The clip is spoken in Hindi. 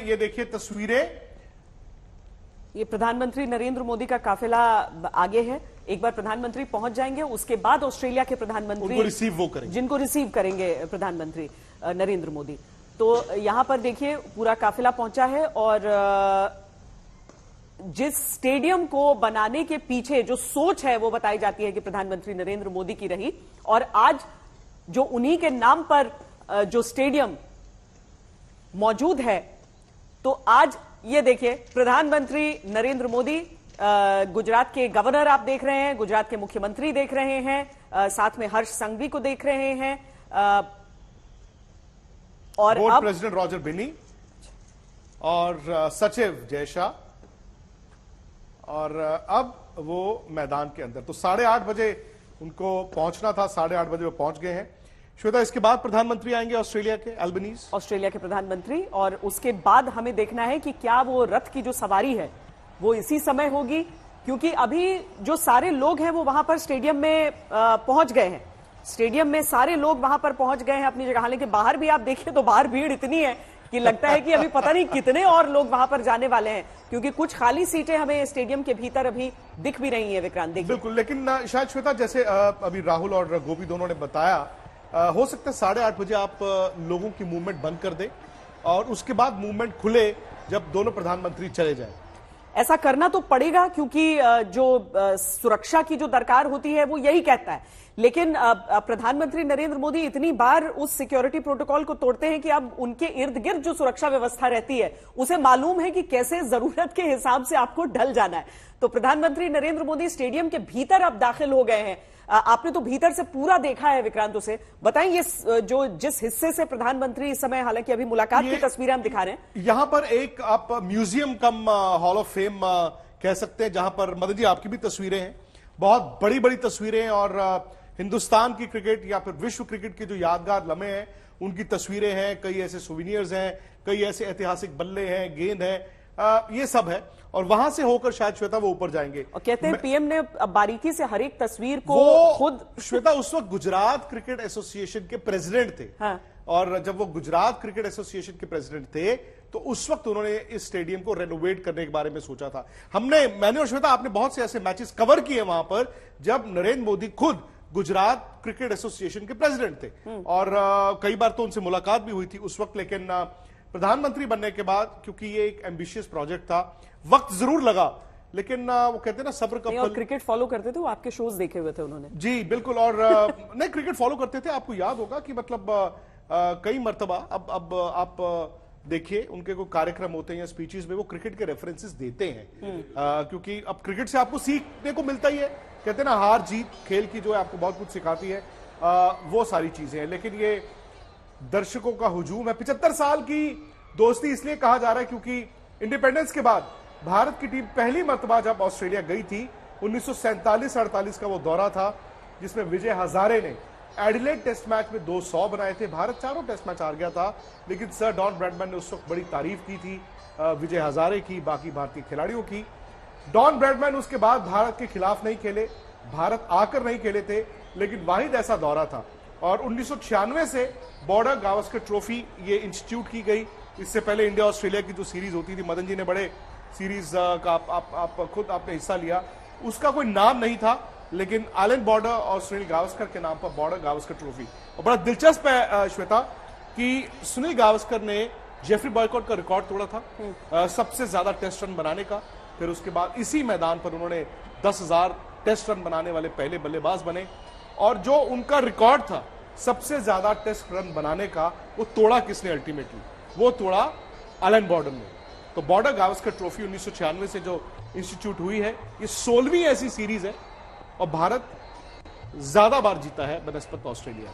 ये देखिए तस्वीरें। ये प्रधानमंत्री नरेंद्र मोदी का काफिला आगे है। एक बार प्रधानमंत्री पहुंच जाएंगे, उसके बाद ऑस्ट्रेलिया के प्रधानमंत्री उनको रिसीव वो करेंगे, जिनको रिसीव करेंगे प्रधानमंत्री नरेंद्र मोदी। तो यहां पर देखिए पूरा काफिला पहुंचा है और जिस स्टेडियम को बनाने के पीछे जो सोच है वो बताई जाती है कि प्रधानमंत्री नरेंद्र मोदी की रही, और आज जो उन्हीं के नाम पर जो स्टेडियम मौजूद है, तो आज ये देखिए प्रधानमंत्री नरेंद्र मोदी, गुजरात के गवर्नर आप देख रहे हैं, गुजरात के मुख्यमंत्री देख रहे हैं, साथ में हर्ष संघवी को देख रहे हैं, और बोर्ड अब प्रेसिडेंट रॉजर बिनी और सचिव जय शाह, और अब वो मैदान के अंदर। तो 8:30 बजे उनको पहुंचना था, 8:30 बजे वो पहुंच गए हैं। श्वेता, इसके बाद प्रधानमंत्री आएंगे ऑस्ट्रेलिया के, अल्बनीज ऑस्ट्रेलिया के प्रधानमंत्री, और उसके बाद हमें देखना है कि क्या वो रथ की जो सवारी है वो इसी समय होगी, क्योंकि अभी जो सारे लोग हैं वो वहां पर स्टेडियम में पहुंच गए हैं। स्टेडियम में सारे लोग वहां पर पहुंच गए हैं अपनी जगह। हालांकि बाहर भी आप देखिए तो बाहर भीड़ इतनी है कि लगता है कि अभी पता नहीं कितने और लोग वहां पर जाने वाले हैं, क्योंकि कुछ खाली सीटें हमें स्टेडियम के भीतर अभी दिख भी रही है। विक्रांत देखिए, बिल्कुल, लेकिन शायद श्वेता जैसे अभी राहुल और गोपी दोनों ने बताया, हो सकता है 8:30 बजे आप लोगों की मूवमेंट बंद कर दें और उसके बाद मूवमेंट खुले जब दोनों प्रधानमंत्री चले जाए। ऐसा करना तो पड़ेगा, क्योंकि जो सुरक्षा की जो दरकार होती है वो यही कहता है। लेकिन प्रधानमंत्री नरेंद्र मोदी इतनी बार उस सिक्योरिटी प्रोटोकॉल को तोड़ते हैं कि अब उनके इर्द गिर्द जो सुरक्षा व्यवस्था रहती है उसे मालूम है कि कैसे जरूरत के हिसाब से आपको ढल जाना है। तो प्रधानमंत्री नरेंद्र मोदी स्टेडियम के भीतर अब दाखिल हो गए हैं। आपने तो भीतर से पूरा देखा है विक्रांत, उसे बताएं ये जो जिस हिस्से से प्रधानमंत्री इस समय, हालांकि अभी मुलाकात की तस्वीरें हम दिखा रहे हैं, यहां पर एक आप museum come hall of fame कह सकते हैं, जहां पर मदन जी आपकी भी तस्वीरें हैं, बहुत बड़ी बड़ी तस्वीरें, और हिंदुस्तान की क्रिकेट या फिर विश्व क्रिकेट के जो यादगार लम्हे हैं उनकी तस्वीरें हैं, कई ऐसे सुविनियर्स हैं, कई ऐसे ऐतिहासिक बल्ले हैं, गेंद है, ये सब है। और वहां से होकर शायद श्वेता वो ऊपर जाएंगे। और कहते हैं पीएम ने बारीकी से हर एक तस्वीर को खुद, श्वेता उस वक्त गुजरात क्रिकेट एसोसिएशन के प्रेसिडेंट थे। हाँ। और जब वो गुजरात क्रिकेट एसोसिएशन के प्रेसिडेंट थे तो उस वक्त उन्होंने इस स्टेडियम को रेनोवेट करने के बारे में सोचा था। मैंने और श्वेता आपने बहुत से ऐसे मैचेस कवर किए वहां पर जब नरेंद्र मोदी खुद गुजरात क्रिकेट एसोसिएशन के प्रेसिडेंट थे, और कई बार तो उनसे मुलाकात भी हुई थी उस वक्त। लेकिन प्रधानमंत्री बनने के बाद, क्योंकि ये एक एम्बिशियस प्रोजेक्ट था, वक्त जरूर लगा, लेकिन वो कहते हैं ना सब्र का फल। क्रिकेट फॉलो करते थे, वो आपके शोज देखे हुए थे उन्होंने। जी बिल्कुल, और नहीं क्रिकेट फॉलो करते थे। आपको याद होगा कि मतलब कई मर्तबा अब आप देखिए उनके कोई कार्यक्रम होते हैं या स्पीचेस में वो क्रिकेट के रेफरेंसेस देते हैं, क्योंकि अब क्रिकेट से आपको सीखने को मिलता ही है। कहते हैं ना हार जीत खेल की जो है आपको बहुत कुछ सिखाती है, वो सारी चीजें हैं। लेकिन ये दर्शकों का हुजूम है। 75 साल की दोस्ती इसलिए कहा जा रहा है क्योंकि इंडिपेंडेंस के बाद भारत की टीम पहली मर्तबा जब ऑस्ट्रेलिया गई थी, 1947-48 का वो दौरा था जिसमें विजय हजारे ने एडिलेड टेस्ट मैच में 200 बनाए थे। भारत चारों टेस्ट मैच हार गया था, लेकिन सर डॉन ब्रैडमैन ने उस वक्त बड़ी तारीफ की थी विजय हजारे की, बाकी भारतीय खिलाड़ियों की। डॉन ब्रैडमैन उसके बाद भारत के खिलाफ नहीं खेले, भारत आकर नहीं खेले थे, लेकिन वाहिद ऐसा दौरा था। और 1996 से बॉर्डर गावस्कर ट्रॉफी ये इंस्टीट्यूट की गई। इससे पहले इंडिया ऑस्ट्रेलिया की जो सीरीज होती थी, मदन जी ने बड़े सीरीज का आप खुद आपने हिस्सा लिया, उसका कोई नाम नहीं था, लेकिन आइलैंड बॉर्डर और सुनील गावस्कर के नाम पर बॉर्डर गावस्कर ट्रॉफी। और बड़ा दिलचस्प है श्वेता कि सुनील गावस्कर ने जेफरी बॉयकॉट का रिकॉर्ड तोड़ा था सबसे ज्यादा टेस्ट रन बनाने का। फिर उसके बाद इसी मैदान पर उन्होंने 10,000 टेस्ट रन बनाने वाले पहले बल्लेबाज बने, और जो उनका रिकॉर्ड था सबसे ज्यादा टेस्ट रन बनाने का, वो तोड़ा किसने अल्टीमेटली? वो तोड़ा आइलैंड बॉर्डर ने। तो बॉर्डर गावस्कर ट्रॉफी 1996 से जो इंस्टीट्यूट हुई है, ये 16वीं ऐसी सीरीज है और भारत ज्यादा बार जीता है बनस्पत ऑस्ट्रेलिया।